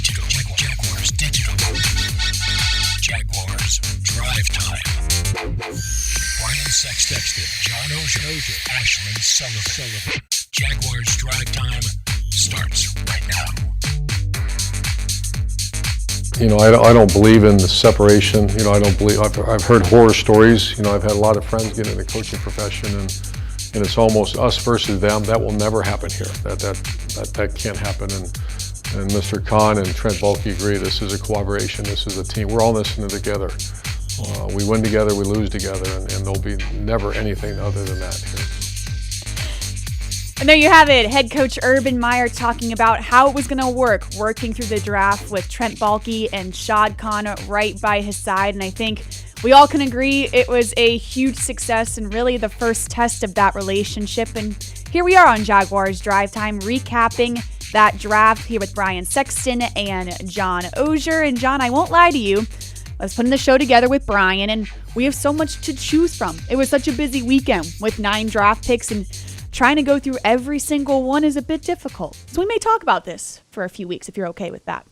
Digital. Jaguars Digital. Jaguars Drive Time. Brian Sexton, John Oehser, Ashlyn, Sullivan. Jaguars Drive Time starts right now. I don't believe in the separation. I don't believe. I've heard horror stories. I've had a lot of friends get in the coaching profession, and it's almost us versus them. That will never happen here. That can't happen. And Mr. Khan and Trent Baalke agree. This is a collaboration. This is a team. We're all in this together. We win together. We lose together, and there'll be never anything other than that here. And there you have it, head coach Urban Meyer talking about how it was going to work, working through the draft with Trent Baalke and Shad Khan right by his side. And I think we all can agree it was a huge success and really the first test of that relationship. And here we are on Jaguars Drive Time, recapping that draft here with Brian Sexton and John Oehser. And John, I won't lie to you, I was putting the show together with Brian, and we have so much to choose from. It was such a busy weekend with 9 draft picks, and trying to go through every single one is a bit difficult. So we may talk about this for a few weeks if you're okay with that.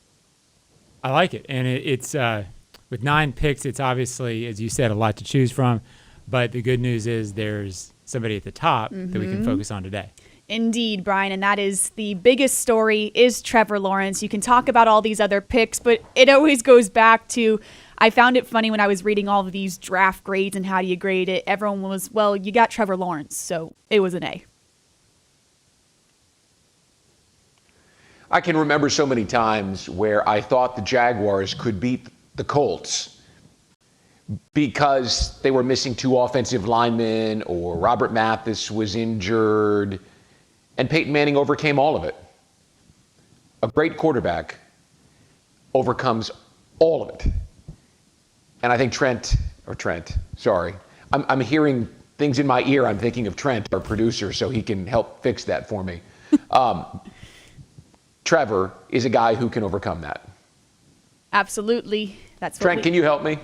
I like it. And it's with 9 picks, it's obviously, as you said, a lot to choose from. But the good news is there's somebody at the top that we can focus on today. Indeed, Brian, and that is the biggest story is Trevor Lawrence. You can talk about all these other picks, but it always goes back to, I found it funny when I was reading all of these draft grades and how do you grade it. Everyone was, well, you got Trevor Lawrence, so it was an A. I can remember so many times where I thought the Jaguars could beat the Colts because they were missing 2 offensive linemen or Robert Mathis was injured, and Peyton Manning overcame all of it. A great quarterback overcomes all of it. And I think I'm hearing things in my ear. I'm thinking of Trent, our producer, so he can help fix that for me. Trevor is a guy who can overcome that. Absolutely. That's Trent, can you help me?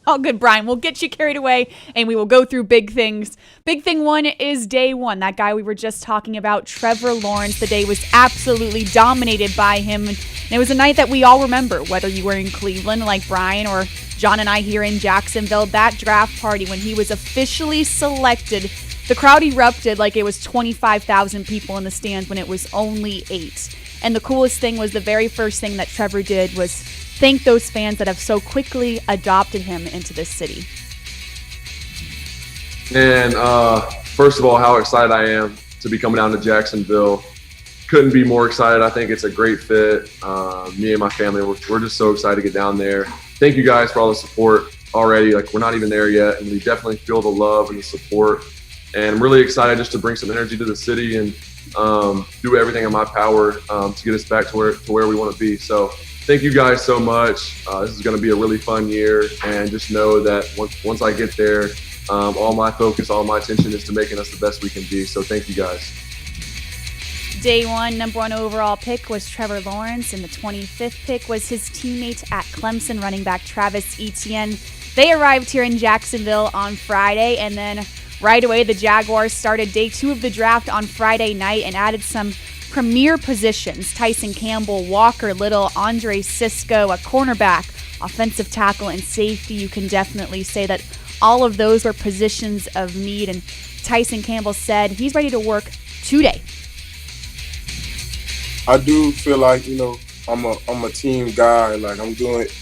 Oh, good, Brian. We'll get you carried away, and we will go through big things. Big thing 1 is day 1. That guy we were just talking about, Trevor Lawrence. The day was absolutely dominated by him, and it was a night that we all remember, whether you were in Cleveland like Brian or John and I here in Jacksonville. That draft party, when he was officially selected, the crowd erupted like it was 25,000 people in the stands when it was only 8. And the coolest thing was the very first thing that Trevor did was thank those fans that have so quickly adopted him into this city. And first of all, how excited I am to be coming down to Jacksonville. Couldn't be more excited. I think it's a great fit. Me and my family, we're just so excited to get down there. Thank you guys for all the support already. We're not even there yet, and we definitely feel the love and the support. And I'm really excited just to bring some energy to the city and do everything in my power to get us back to where we want to be. So thank you guys so much. This is going to be a really fun year, and just know that once I get there, all my focus, all my attention is to making us the best we can be. So thank you guys. Day 1, number 1 overall pick was Trevor Lawrence, and the 25th pick was his teammate at Clemson, running back Travis Etienne. They arrived here in Jacksonville on Friday, and then right away the Jaguars started day 2 of the draft on Friday night and added some premier positions: Tyson Campbell, Walker Little, Andre Cisco, a cornerback, offensive tackle, and safety. You can definitely say that all of those were positions of need, and Tyson Campbell said he's ready to work today. I do feel like, I'm a team guy.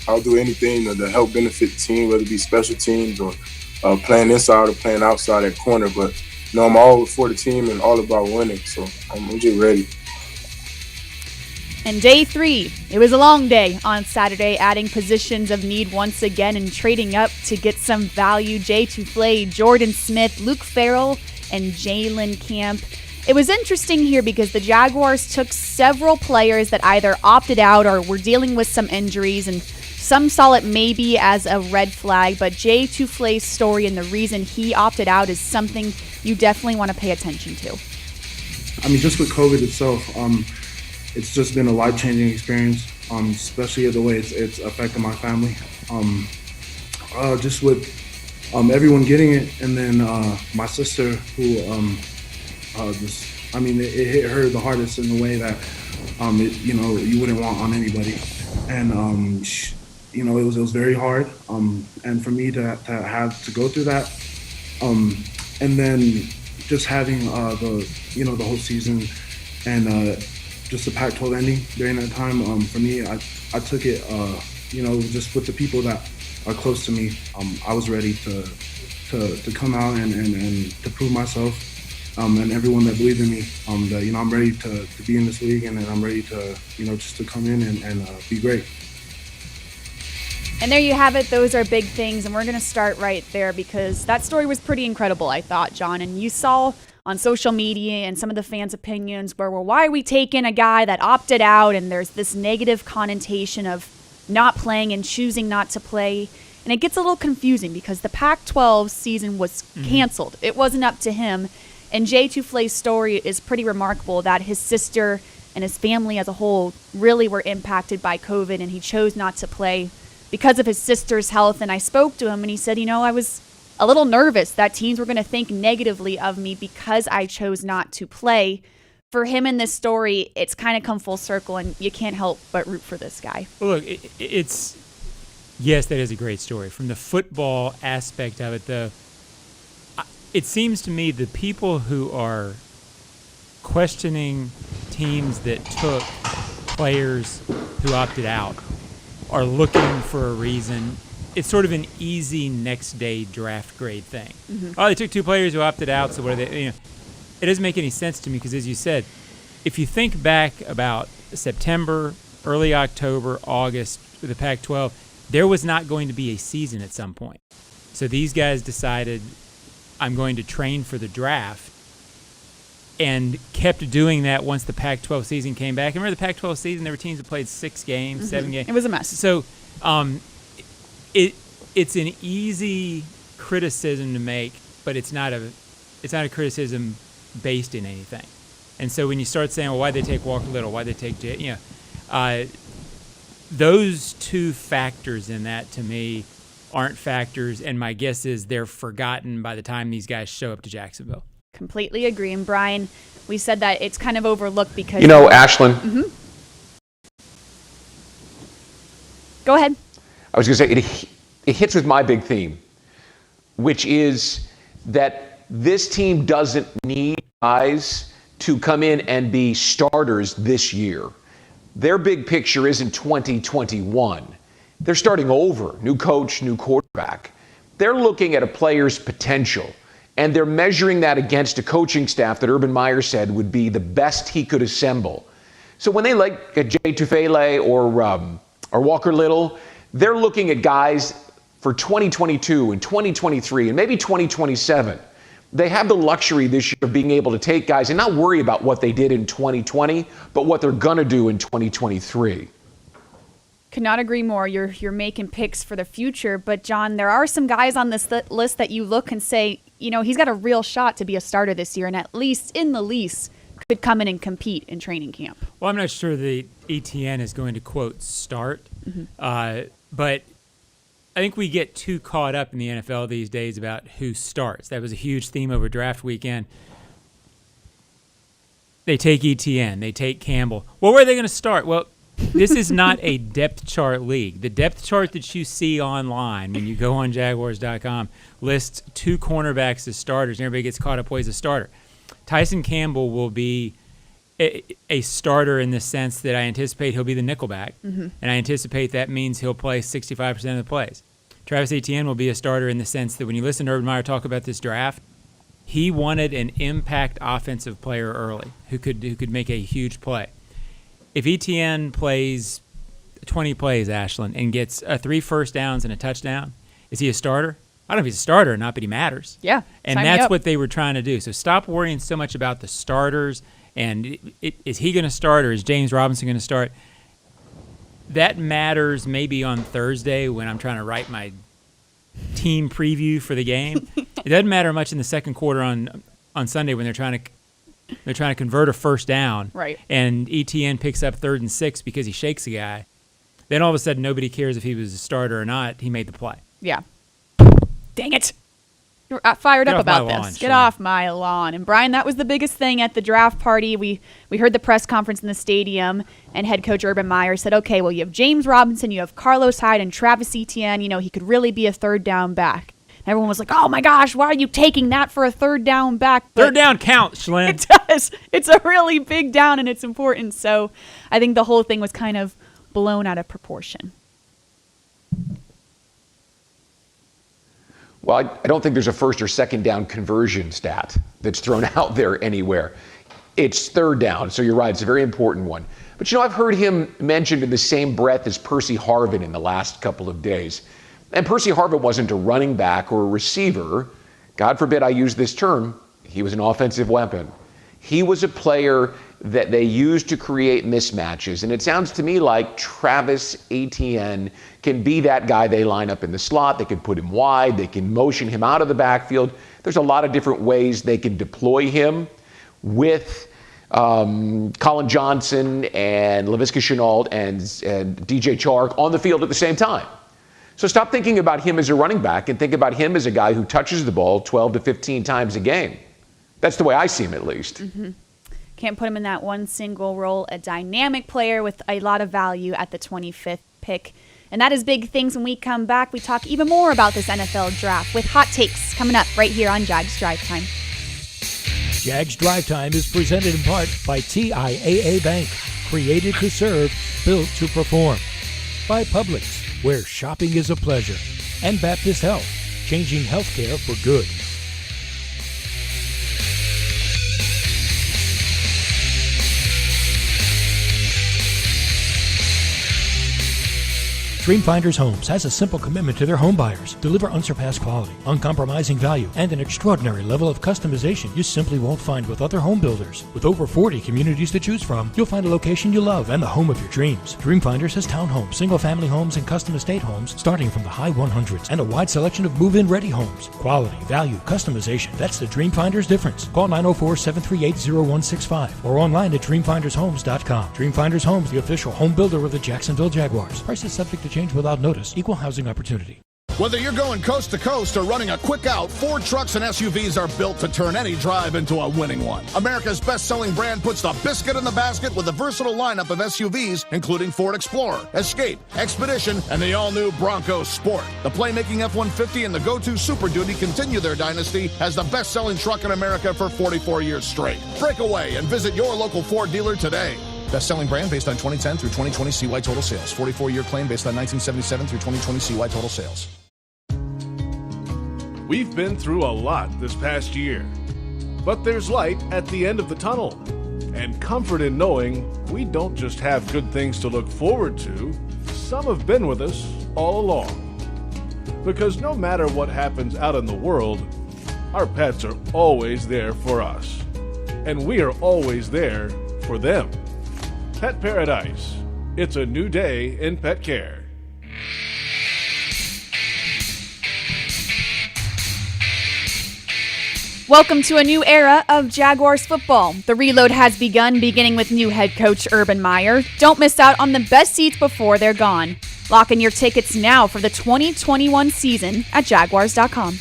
I'll do anything to help benefit the team, whether it be special teams or playing inside or playing outside at corner. But I'm all for the team and all about winning, so I'm just ready. And day 3, it was a long day on Saturday, adding positions of need once again and trading up to get some value. Jay Tufele, Jordan Smith, Luke Farrell, and Jalen Camp. It was interesting here because the Jaguars took several players that either opted out or were dealing with some injuries, and some saw it maybe as a red flag, but Jay Tufele's story and the reason he opted out is something you definitely want to pay attention to. Just with COVID itself, it's just been a life-changing experience, especially the way it's affected my family. Just with everyone getting it, and then my sister who it hit her the hardest in the way that you wouldn't want on anybody. And it was very hard. And for me to have to go through that, and then just having the whole season and just the Pac-12 ending during that time, for me, I took it, just with the people that are close to me. I was ready to come out and to prove myself, and everyone that believed in me, that I'm ready to be in this league, and I'm ready to just to come in and be great. And there you have it. Those are big things, and we're going to start right there because that story was pretty incredible, I thought, John. And you saw on social media and some of the fans' opinions where, well, why are we taking a guy that opted out, and there's this negative connotation of not playing and choosing not to play. And it gets a little confusing because the Pac-12 season was canceled. It wasn't up to him. And Jay Tufele's story is pretty remarkable that his sister and his family as a whole really were impacted by COVID, and he chose not to play because of his sister's health. And I spoke to him, and he said, I was a little nervous that teams were going to think negatively of me because I chose not to play. For him in this story, it's kind of come full circle, and you can't help but root for this guy. Well, look, yes, that is a great story. From the football aspect of it, though, it seems to me the people who are questioning teams that took players who opted out are looking for a reason. It's sort of an easy next day draft grade thing. Mm-hmm. Oh, they took 2 players who opted out, so what are they? It doesn't make any sense to me because, as you said, if you think back about September, early October, August with the Pac-12, there was not going to be a season at some point. So these guys decided, I'm going to train for the draft, and kept doing that once the Pac-12 season came back. And remember the Pac-12 season, there were teams that played 6 games, 7 games. It was a mess. So it's an easy criticism to make, but it's not a criticism based in anything. And so when you start saying, well, why'd they take Walker Little? Why'd they take Jay? Those 2 factors in that, to me, aren't factors, and my guess is they're forgotten by the time these guys show up to Jacksonville. Completely agree. And Brian, we said that it's kind of overlooked because... Ashlyn. Mm-hmm. Go ahead. I was going to say, it hits with my big theme, which is that this team doesn't need guys to come in and be starters this year. Their big picture isn't 2021. They're starting over, new coach, new quarterback. They're looking at a player's potential, and they're measuring that against a coaching staff that Urban Meyer said would be the best he could assemble. So when they like Jay Tufele or Walker Little, they're looking at guys for 2022 and 2023 and maybe 2027. They have the luxury this year of being able to take guys and not worry about what they did in 2020, but what they're going to do in 2023. Could not agree more. You're making picks for the future. But, John, there are some guys on this list that you look and say, he's got a real shot to be a starter this year, and at least in the least could come in and compete in training camp. Well, I'm not sure that Etienne is going to, quote, start. Mm-hmm. But I think we get too caught up in the NFL these days about who starts. That was a huge theme over draft weekend. They take Etienne. They take Campbell. Well, where are they going to start? Well, this is not a depth chart league. The depth chart that you see online when you go on Jaguars.com lists 2 cornerbacks as starters, and everybody gets caught up, well, he's a starter. Tyson Campbell will be a starter in the sense that I anticipate he'll be the nickelback, and I anticipate that means he'll play 65% of the plays. Travis Etienne will be a starter in the sense that when you listen to Urban Meyer talk about this draft, he wanted an impact offensive player early who could make a huge play. If Etienne plays 20 plays, Ashlyn, and gets 3 first downs and a touchdown, is he a starter? I don't know if he's a starter or not, but he matters. Yeah, and that's what they were trying to do. So stop worrying so much about the starters and is he going to start or is James Robinson going to start? That matters maybe on Thursday when I'm trying to write my team preview for the game. It doesn't matter much in the second quarter on Sunday when they're trying to convert a first down, right? And Etienne picks up 3rd and 6 because he shakes a guy. Then all of a sudden nobody cares if he was a starter or not. He made the play. Yeah. Dang it. fired Get up off my about lawn, this. Get Sean. off my lawn. And Brian, that was the biggest thing at the draft party. We heard the press conference in the stadium, and head coach Urban Meyer said, okay, well, you have James Robinson, you have Carlos Hyde, and Travis Etienne. You know, he could really be a third down back. And everyone was like, oh my gosh, why are you taking that for a third down back? But Third down counts, Slim. it does. It's a really big down, and it's important. So I think the whole thing was kind of blown out of proportion. Well, I don't think there's a first or second down conversion stat that's thrown out there anywhere. It's third down, so you're right. It's a very important one. But, I've heard him mentioned in the same breath as Percy Harvin in the last couple of days. And Percy Harvin wasn't a running back or a receiver. God forbid I use this term. He was an offensive weapon. He was a player that they used to create mismatches. And it sounds to me like Travis Etienne can be that guy they line up in the slot. They can put him wide. They can motion him out of the backfield. There's a lot of different ways they can deploy him with Colin Johnson and Laviska Shenault and DJ Chark on the field at the same time. So stop thinking about him as a running back and think about him as a guy who touches the ball 12 to 15 times a game. That's the way I see him, at least. Mm-hmm. Can't put him in that one single role. A dynamic player with a lot of value at the 25th pick. And that is big things. When we come back, we talk even more about this NFL draft with hot takes coming up right here on Jags Drive Time. Jags Drive Time is presented in part by TIAA Bank. Created to serve, built to perform. By Publix, where shopping is a pleasure. And Baptist Health, changing healthcare for good. Dreamfinders Homes has a simple commitment to their home buyers. Deliver unsurpassed quality, uncompromising value, and an extraordinary level of customization you simply won't find with other home builders. With over 40 communities to choose from, you'll find a location you love and the home of your dreams. Dreamfinders has townhomes, single-family homes, and custom estate homes starting from the high 100s and a wide selection of move-in ready homes. Quality, value, customization. That's the Dreamfinders difference. Call 904-738-0165 or online at dreamfindershomes.com. Dreamfinders Homes, the official home builder of the Jacksonville Jaguars. Prices subject to change without notice. Equal housing opportunity. Whether you're going coast to coast or running a quick out, Ford trucks and SUVs are built to turn any drive into a winning one. America's best-selling brand puts the biscuit in the basket with a versatile lineup of SUVs, including Ford Explorer, Escape, Expedition, and the all-new Bronco Sport. The playmaking F-150 and the Go-To Super Duty continue their dynasty as the best-selling truck in America for 44 years straight. Break away and visit your local Ford dealer today. Best-selling brand based on 2010 through 2020 CY total sales. 44-year claim based on 1977 through 2020 CY total sales. We've been through a lot this past year, but there's light at the end of the tunnel and comfort in knowing we don't just have good things to look forward to. Some have been with us all along. Because no matter what happens out in the world, our pets are always there for us, and we are always there for them. Pet Paradise. It's a new day in pet care. Welcome to a new era of Jaguars football. The reload has begun, beginning with new head coach Urban Meyer. Don't miss out on the best seats before they're gone. Lock in your tickets now for the 2021 season at Jaguars.com.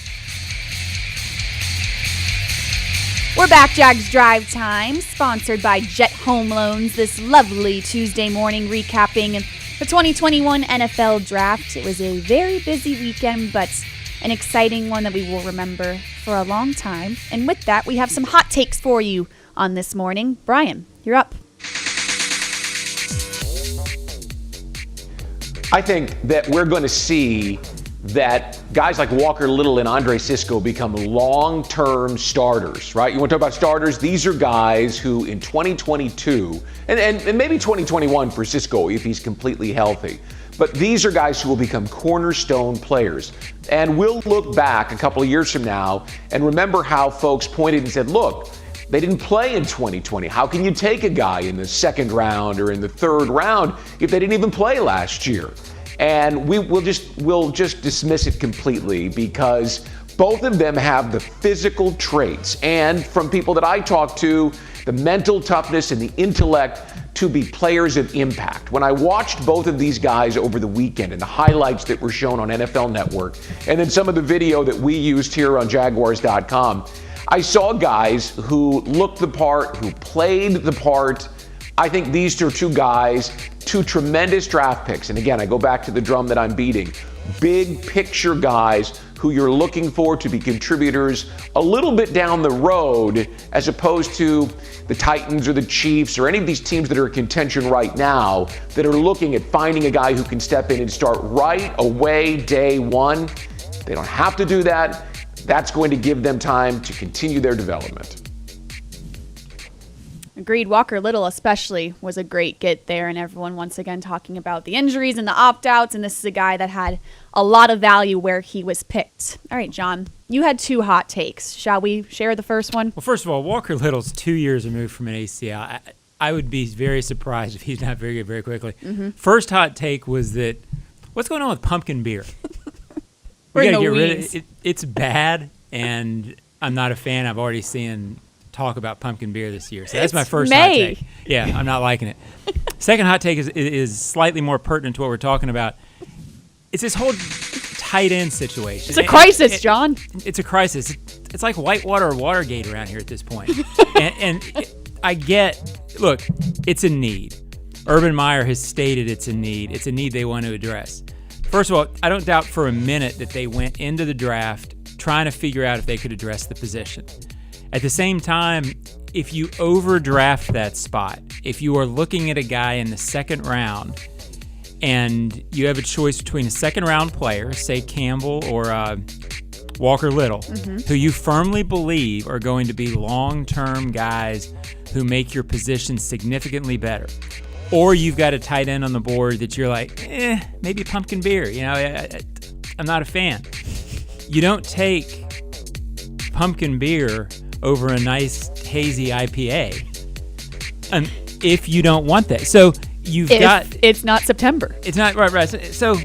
We're back, Jags Drive Time, sponsored by Jet HomeLoans this lovely Tuesday morning, recapping the 2021 NFL Draft. It was a very busy weekend, but an exciting one that we will remember for a long time. And with that, we have some hot takes for you on this morning. Brian, you're up. I think that we're going to see that guys like Walker Little and Andre Sisco become long-term starters, right? You want to talk about starters? These are guys who in 2022, and maybe 2021 for Sisco if he's completely healthy, but these are guys who will become cornerstone players. And we'll look back a couple of years from now and remember how folks pointed and said, look, they didn't play in 2020. How can you take a guy in the second round or in the third round if they didn't even play last year? And we'll just dismiss it completely because Both of them have the physical traits, and from people that I talk to, the mental toughness and the intellect to be players of impact. When I watched both of these guys over the weekend and the highlights that were shown on NFL Network, and then some of the video that we used here on Jaguars.com, I saw guys who looked the part, who played the part. I think these are two guys, two tremendous draft picks. And again, I go back to the drum that I'm beating. Big picture guys who you're looking for to be contributors a little bit down the road, as opposed to the Titans or the Chiefs or any of these teams that are in contention right now that are looking at finding a guy who can step in and start right away day one. They don't have to do that. That's going to give them time to continue their development. Agreed. Walker Little especially was a great get there, and everyone once again talking about the injuries and the opt-outs, and this is a guy that had a lot of value where he was picked. All right, John, you had two hot takes. Shall we share the first one? Well, first of all, Walker Little's 2 years removed from an ACL. I would be very surprised if he's not very good very quickly. Mm-hmm. First hot take was that, what's going on with pumpkin beer? We got to get rid of it. It's bad, and I'm not a fan. I've already seen talk about pumpkin beer this year. So that's my first hot take. Yeah, I'm not liking it. Second hot take is slightly more pertinent to what we're talking about. It's this whole tight end situation. It's a crisis, John. It's a crisis. It's like Whitewater or Watergate around here at this point. I get, look, it's a need. Urban Meyer has stated it's a need. It's a need they want to address. First of all, I don't doubt for a minute that they went into the draft trying to figure out if they could address the position. At the same time, if you overdraft that spot, if you are looking at a guy in the second round and you have a choice between a second-round player, say Campbell or Walker Little, who you firmly believe are going to be long-term guys who make your position significantly better, or you've got a tight end on the board that you're like, maybe pumpkin beer. You know, I'm not a fan. You don't take pumpkin beer over a nice hazy IPA if you don't want that. So it's not September. It's not right. So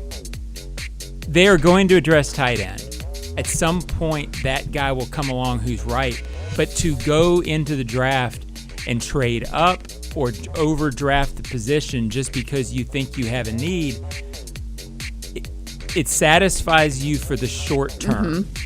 they are going to address tight end. At some point, that guy will come along who's right. But to go into the draft and trade up or overdraft the position just because you think you have a need, it satisfies you for the short term. Mm-hmm.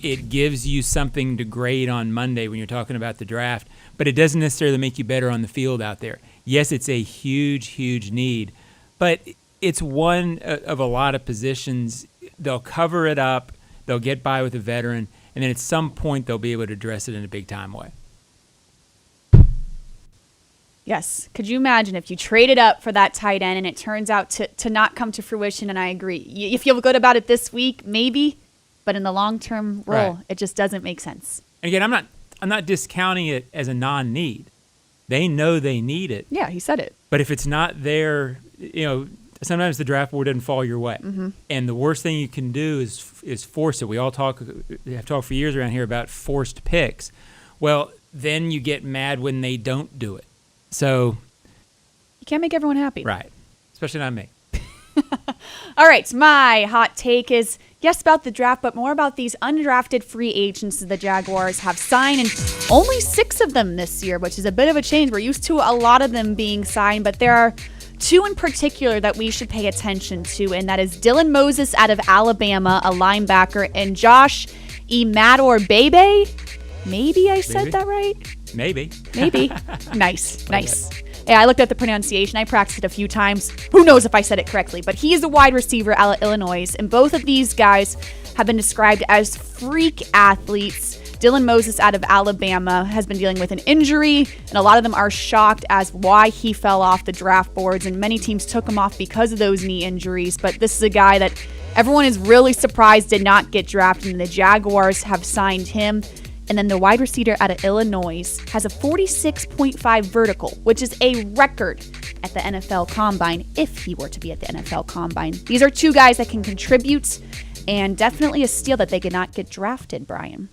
It gives you something to grade on Monday when you're talking about the draft, but it doesn't necessarily make you better on the field out there. Yes, it's a huge, huge need, but it's one of a lot of positions. They'll cover it up, they'll get by with a veteran, and then at some point they'll be able to address it in a big-time way. Yes. Could you imagine if you traded up for that tight end and it turns out to not come to fruition? And I agree. You feel good about it this week, maybe, but in the long-term role, right, it just doesn't make sense. And again, I'm not discounting it as a non-need. They know they need it. Yeah, he said it. But if it's not there, sometimes the draft board doesn't fall your way. Mm-hmm. And the worst thing you can do is force it. We have talked for years around here about forced picks. Well, then you get mad when they don't do it. So you can't make everyone happy. Right. Especially not me. All right. My hot take is, yes, about the draft, but more about these undrafted free agents that the Jaguars have signed, and only 6 of them this year, which is a bit of a change. We're used to a lot of them being signed, but there are 2 in particular that we should pay attention to, and that is Dylan Moses out of Alabama, a linebacker, and Josh Imador-Bebe. Maybe I said that right? Maybe. Nice. Yeah, I looked at the pronunciation. I practiced it a few times. Who knows if I said it correctly, but he is a wide receiver out of Illinois, and both of these guys have been described as freak athletes. Dylan Moses out of Alabama has been dealing with an injury, and a lot of them are shocked as why he fell off the draft boards, and many teams took him off because of those knee injuries, but this is a guy that everyone is really surprised did not get drafted, and the Jaguars have signed him. And then the wide receiver out of Illinois has a 46.5 vertical, which is a record at the NFL Combine if he were to be at the NFL Combine. These are 2 guys that can contribute, and definitely a steal that they could not get drafted, Brian.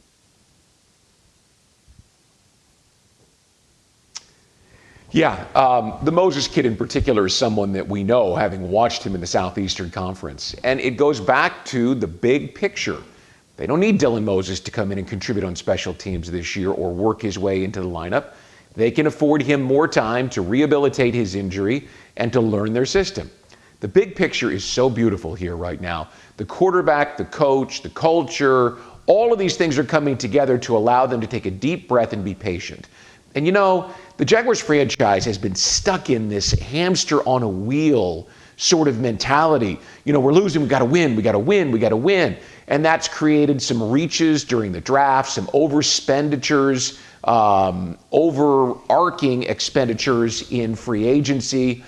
Yeah, the Moses kid in particular is someone that we know, having watched him in the Southeastern Conference. And it goes back to the big picture. They don't need Dylan Moses to come in and contribute on special teams this year or work his way into the lineup. They can afford him more time to rehabilitate his injury and to learn their system. The big picture is so beautiful here right now. The quarterback, the coach, the culture, all of these things are coming together to allow them to take a deep breath and be patient. And you know, the Jaguars franchise has been stuck in this hamster on a wheel sort of mentality. You know, we're losing, we gotta win, we gotta win, we gotta win. And that's created some reaches during the draft, some overspenditures, overarching expenditures in free agency.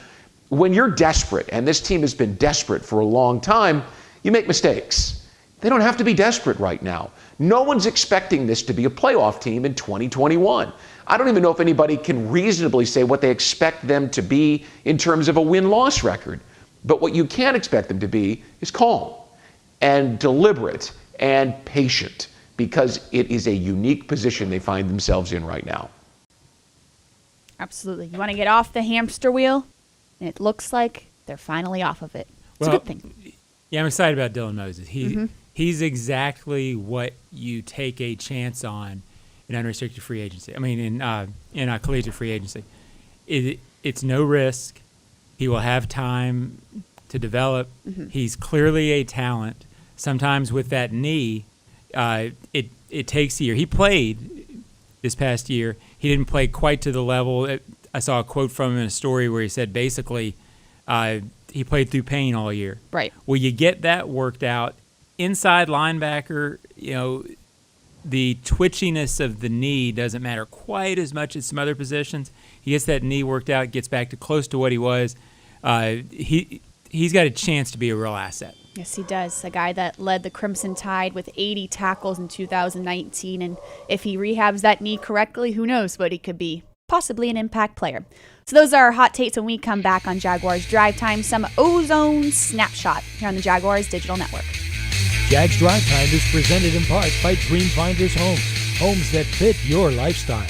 When you're desperate, and this team has been desperate for a long time, you make mistakes. They don't have to be desperate right now. No one's expecting this to be a playoff team in 2021. I don't even know if anybody can reasonably say what they expect them to be in terms of a win-loss record. But what you can expect them to be is calm and deliberate and patient, because it is a unique position they find themselves in right now. Absolutely. You want to get off the hamster wheel? And it looks like they're finally off of it. It's a good thing. Yeah, I'm excited about Dylan Moses. He's exactly what you take a chance on in unrestricted free agency. I mean, in collegiate free agency. It's no risk. He will have time to develop. He's clearly a talent. Sometimes with that knee, it takes a year. He played this past year. He didn't play quite to the level. I saw a quote from him in a story where he said basically he played through pain all year. Right. Well, you get that worked out. Inside linebacker, you know, the twitchiness of the knee doesn't matter quite as much as some other positions. He gets that knee worked out, gets back to close to what he was. He's got a chance to be a real asset. Yes, he does. A guy that led the Crimson Tide with 80 tackles in 2019. And if he rehabs that knee correctly, who knows what he could be. Possibly an impact player. So those are our hot takes when we come back on Jaguars Drive Time. Some Ozone Snapshot here on the Jaguars Digital Network. Jags Drive Time is presented in part by Dreamfinders Homes. Homes that fit your lifestyle.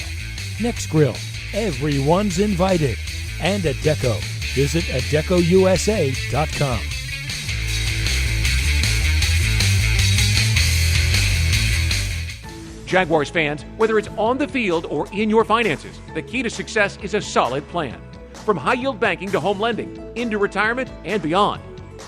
Next Grill. Everyone's invited. And Adecco. Visit ADECOUSA.com. Jaguars fans, whether it's on the field or in your finances, the key to success is a solid plan. From high-yield banking to home lending, into retirement and beyond,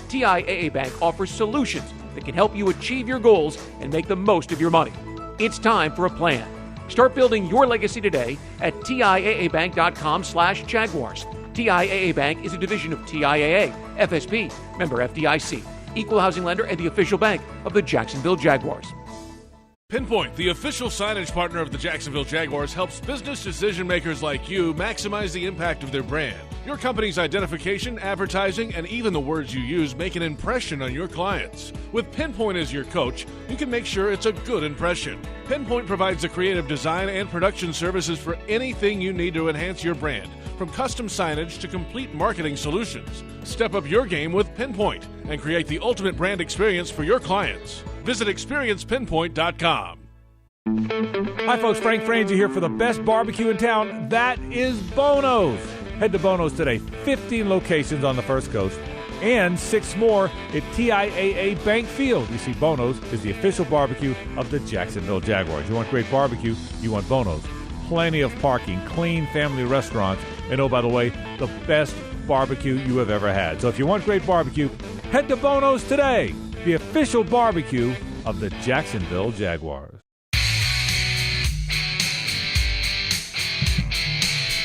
TIAA Bank offers solutions that can help you achieve your goals and make the most of your money. It's time for a plan. Start building your legacy today at TIAABank.com/Jaguars. TIAA Bank is a division of TIAA, FSB, member FDIC, equal housing lender, and the official bank of the Jacksonville Jaguars. Pinpoint, the official signage partner of the Jacksonville Jaguars, helps business decision makers like you maximize the impact of their brand. Your company's identification, advertising, and even the words you use make an impression on your clients. With Pinpoint as your coach, you can make sure it's a good impression. Pinpoint provides the creative design and production services for anything you need to enhance your brand, from custom signage to complete marketing solutions. Step up your game with Pinpoint and create the ultimate brand experience for your clients. Visit experiencepinpoint.com. Hi folks, Frank Frangie here for the best barbecue in town. That is Bono's. Head to Bono's today. 15 locations on the First Coast and 6 more at TIAA Bank Field. You see, Bono's is the official barbecue of the Jacksonville Jaguars. You want great barbecue, you want Bono's. Plenty of parking, clean family restaurants, and oh, by the way, the best barbecue you have ever had. So if you want great barbecue, head to Bono's today, the official barbecue of the Jacksonville Jaguars.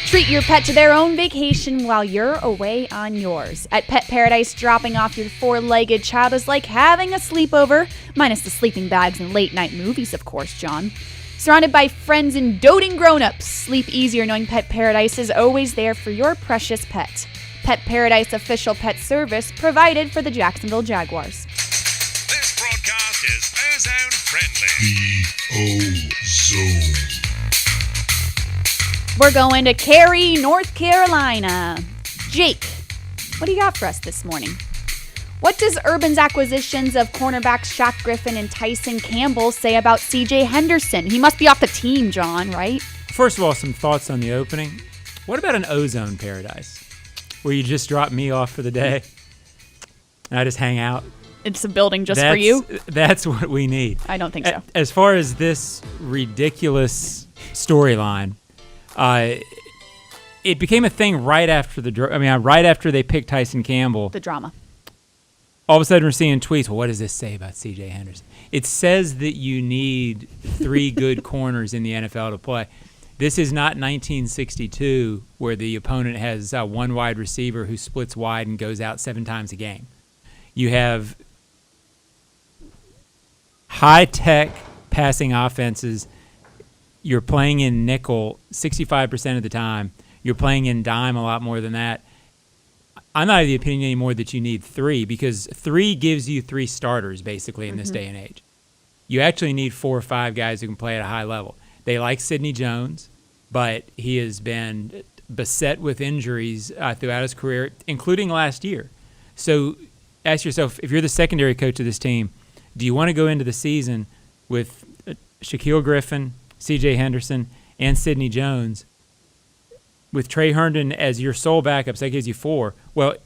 Treat your pet to their own vacation while you're away on yours. At Pet Paradise, dropping off your 4-legged child is like having a sleepover, minus the sleeping bags and late-night movies, of course, John. Surrounded by friends and doting grown-ups, sleep easier knowing Pet Paradise is always there for your precious pet. Pet Paradise official pet service provided for the Jacksonville Jaguars. This broadcast is Ozone friendly. The Ozone. We're going to Cary, North Carolina. Jake, what do you got for us this morning? What does Urban's acquisitions of cornerbacks Shaq Griffin and Tyson Campbell say about C.J. Henderson? He must be off the team, John, right? First of all, some thoughts on the opening. What about an Ozone Paradise, where you just drop me off for the day and I just hang out? it's a building just for you? That's what we need. I don't think so. As far as this ridiculous storyline, it became a thing right after right after they picked Tyson Campbell. The drama. All of a sudden, we're seeing tweets. Well, what does this say about C.J. Henderson? It says that you need 3 good corners in the NFL to play. This is not 1962 where the opponent has one wide receiver who splits wide and goes out 7 times a game. You have high-tech passing offenses. You're playing in nickel 65% of the time. You're playing in dime a lot more than that. I'm not of the opinion anymore that you need 3 because 3 gives you 3 starters basically in this day and age. You actually need 4 or 5 guys who can play at a high level. They like Sidney Jones, but he has been beset with injuries throughout his career, including last year. So ask yourself, if you're the secondary coach of this team, do you want to go into the season with Shaquille Griffin, C.J. Henderson, and Sidney Jones with Trey Herndon as your sole backup, so that gives you 4. Well,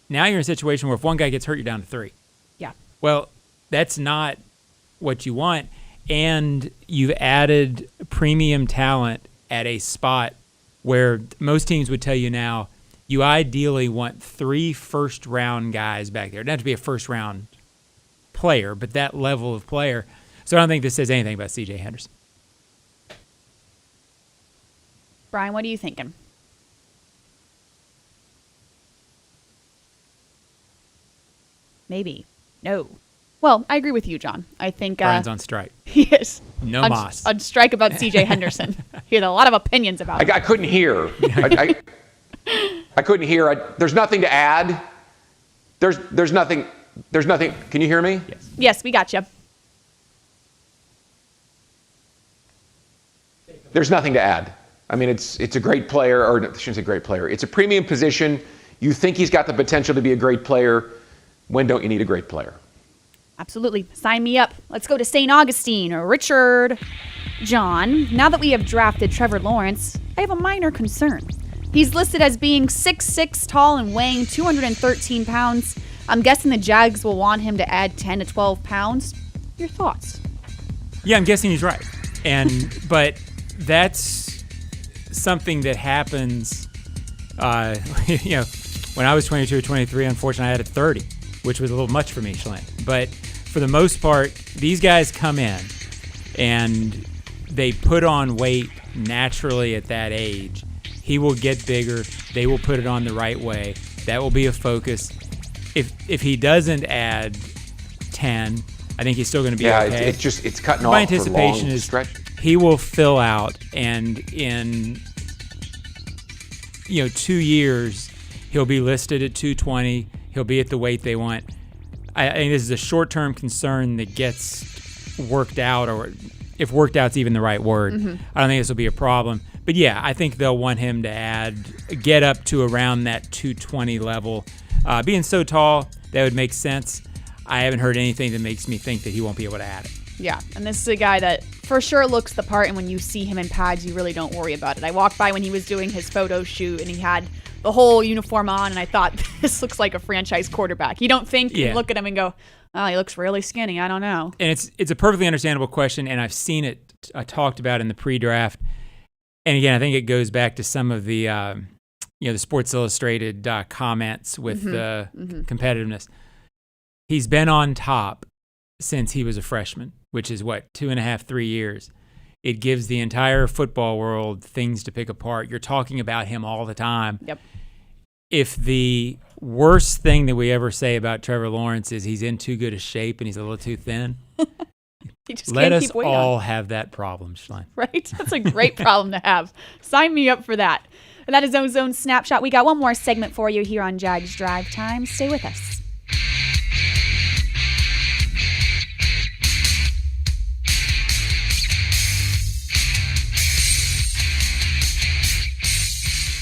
now you're in a situation where if one guy gets hurt, you're down to 3. Yeah. Well, that's not what you want, and you've added premium talent at a spot where most teams would tell you now you ideally want 3 first-round guys back there. It doesn't have to be a first-round player, but that level of player. So I don't think this says anything about C.J. Henderson. Brian, what are you thinking? Maybe. No. Well, I agree with you, John. I think Brian's on strike. He is. No moss. On strike about C.J. Henderson. He had a lot of opinions about it. I couldn't hear. I couldn't hear. There's nothing to add. There's nothing. Can you hear me? Yes. Yes, we got you. There's nothing to add. I mean, it's a great player, or I shouldn't say great player. It's a premium position. You think he's got the potential to be a great player. When don't you need a great player? Absolutely. Sign me up. Let's go to St. Augustine. Richard. John, now that we have drafted Trevor Lawrence, I have a minor concern. He's listed as being 6'6" tall and weighing 213 pounds. I'm guessing the Jags will want him to add 10 to 12 pounds. Your thoughts? Yeah, I'm guessing he's right. But that's something that happens, when I was 22 or 23, unfortunately, I had a 30, which was a little much for me, Ashlyn. But for the most part, these guys come in and they put on weight naturally at that age. He will get bigger. They will put it on the right way. That will be a focus. If he doesn't add 10, I think he's still going to be okay. It's cutting My off for anticipation long is stretch. He will fill out, and in 2 years, he'll be listed at 220. He'll be at the weight they want. I think this is a short-term concern that gets worked out, or if worked out's even the right word. I don't think this will be a problem. But yeah, I think they'll want him to get up to around that 220 level. Being so tall, that would make sense. I haven't heard anything that makes me think that he won't be able to add it. Yeah, and this is a guy that for sure looks the part, and when you see him in pads, you really don't worry about it. I walked by when he was doing his photo shoot, and he had the whole uniform on, and I thought, this looks like a franchise quarterback. You don't think, you look at him and go, oh, he looks really skinny. I don't know. And it's a perfectly understandable question, and I've seen it talked about in the pre-draft. And again, I think it goes back to some of the the Sports Illustrated comments with the competitiveness. He's been on top since he was a freshman, which is 2.5, 3 years. It gives the entire football world things to pick apart. You're talking about him all the time. Yep. If the worst thing that we ever say about Trevor Lawrence is he's in too good a shape and he's a little too thin, let us all have that problem, Ashlyn. Right? That's a great problem to have. Sign me up for that. And that is Ozone Snapshot. We got one more segment for you here on Jags Drive Time. Stay with us.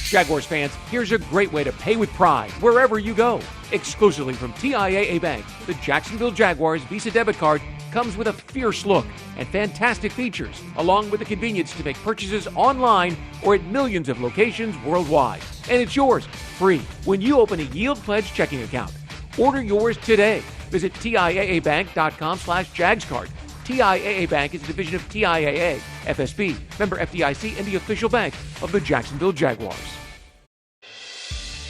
Jaguars fans, here's a great way to pay with pride wherever you go. Exclusively from TIAA Bank, the Jacksonville Jaguars Visa debit card comes with a fierce look and fantastic features, along with the convenience to make purchases online or at millions of locations worldwide. And it's yours, free, when you open a Yield Pledge checking account. Order yours today. Visit TIAABank.com/JagsCard. TIAA Bank is a division of TIAA, FSB, member FDIC, and the official bank of the Jacksonville Jaguars.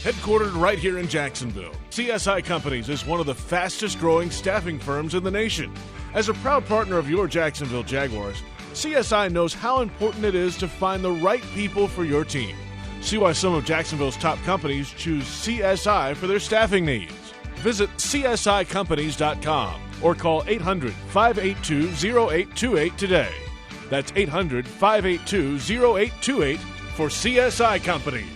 Headquartered right here in Jacksonville, CSI Companies is one of the fastest growing staffing firms in the nation. As a proud partner of your Jacksonville Jaguars, CSI knows how important it is to find the right people for your team. See why some of Jacksonville's top companies choose CSI for their staffing needs. Visit CSICompanies.com or call 800-582-0828 today. That's 800-582-0828 for CSI Companies.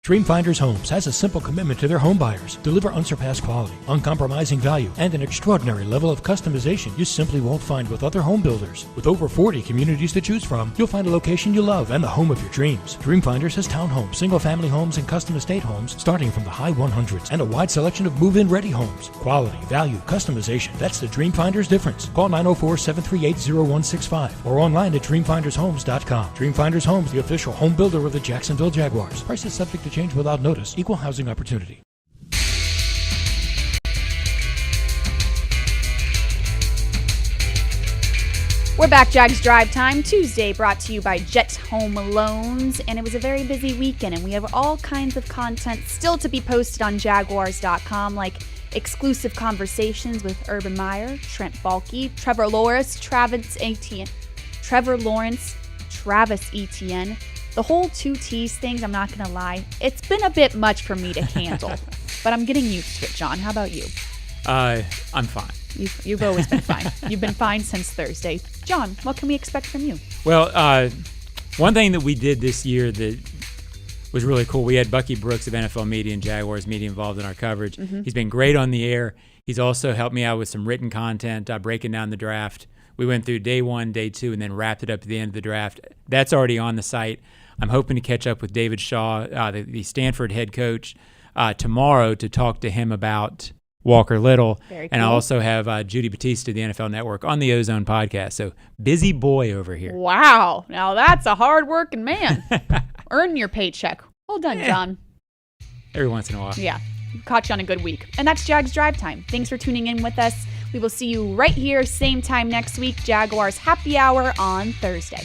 Dreamfinders Homes has a simple commitment to their home buyers. Deliver unsurpassed quality, uncompromising value, and an extraordinary level of customization you simply won't find with other home builders. With over 40 communities to choose from, you'll find a location you love and the home of your dreams. Dreamfinders has townhomes, single-family homes, and custom estate homes starting from the high 100s and a wide selection of move-in-ready homes. Quality, value, customization. That's the Dreamfinders difference. Call 904-738-0165 or online at dreamfindershomes.com. Dreamfinders Homes, the official home builder of the Jacksonville Jaguars. Prices subject to change without notice. Equal housing opportunity. We're back, Jags Drive Time, Tuesday, brought to you by Jet HomeLoans. And it was a very busy weekend, and we have all kinds of content still to be posted on Jaguars.com, like exclusive conversations with Urban Meyer, Trent Baalke, Trevor Lawrence, Travis Etienne. The whole 2 T's things, I'm not going to lie, it's been a bit much for me to handle. But I'm getting used to it, John. How about you? I'm fine. You've always been fine. You've been fine since Thursday. John, what can we expect from you? Well, one thing that we did this year that was really cool, we had Bucky Brooks of NFL Media and Jaguars Media involved in our coverage. Mm-hmm. He's been great on the air. He's also helped me out with some written content, breaking down the draft. We went through day 1, day 2, and then wrapped it up at the end of the draft. That's already on the site. I'm hoping to catch up with David Shaw, the Stanford head coach, tomorrow to talk to him about Walker Little. Very and cool. I also have Judy Batista of the NFL Network on the Ozone podcast. So busy boy over here. Wow. Now that's a hard-working man. Earn your paycheck. Well done, John. Every once in a while. Yeah. Caught you on a good week. And that's Jags Drive Time. Thanks for tuning in with us. We will see you right here, same time next week. Jaguars Happy Hour on Thursday.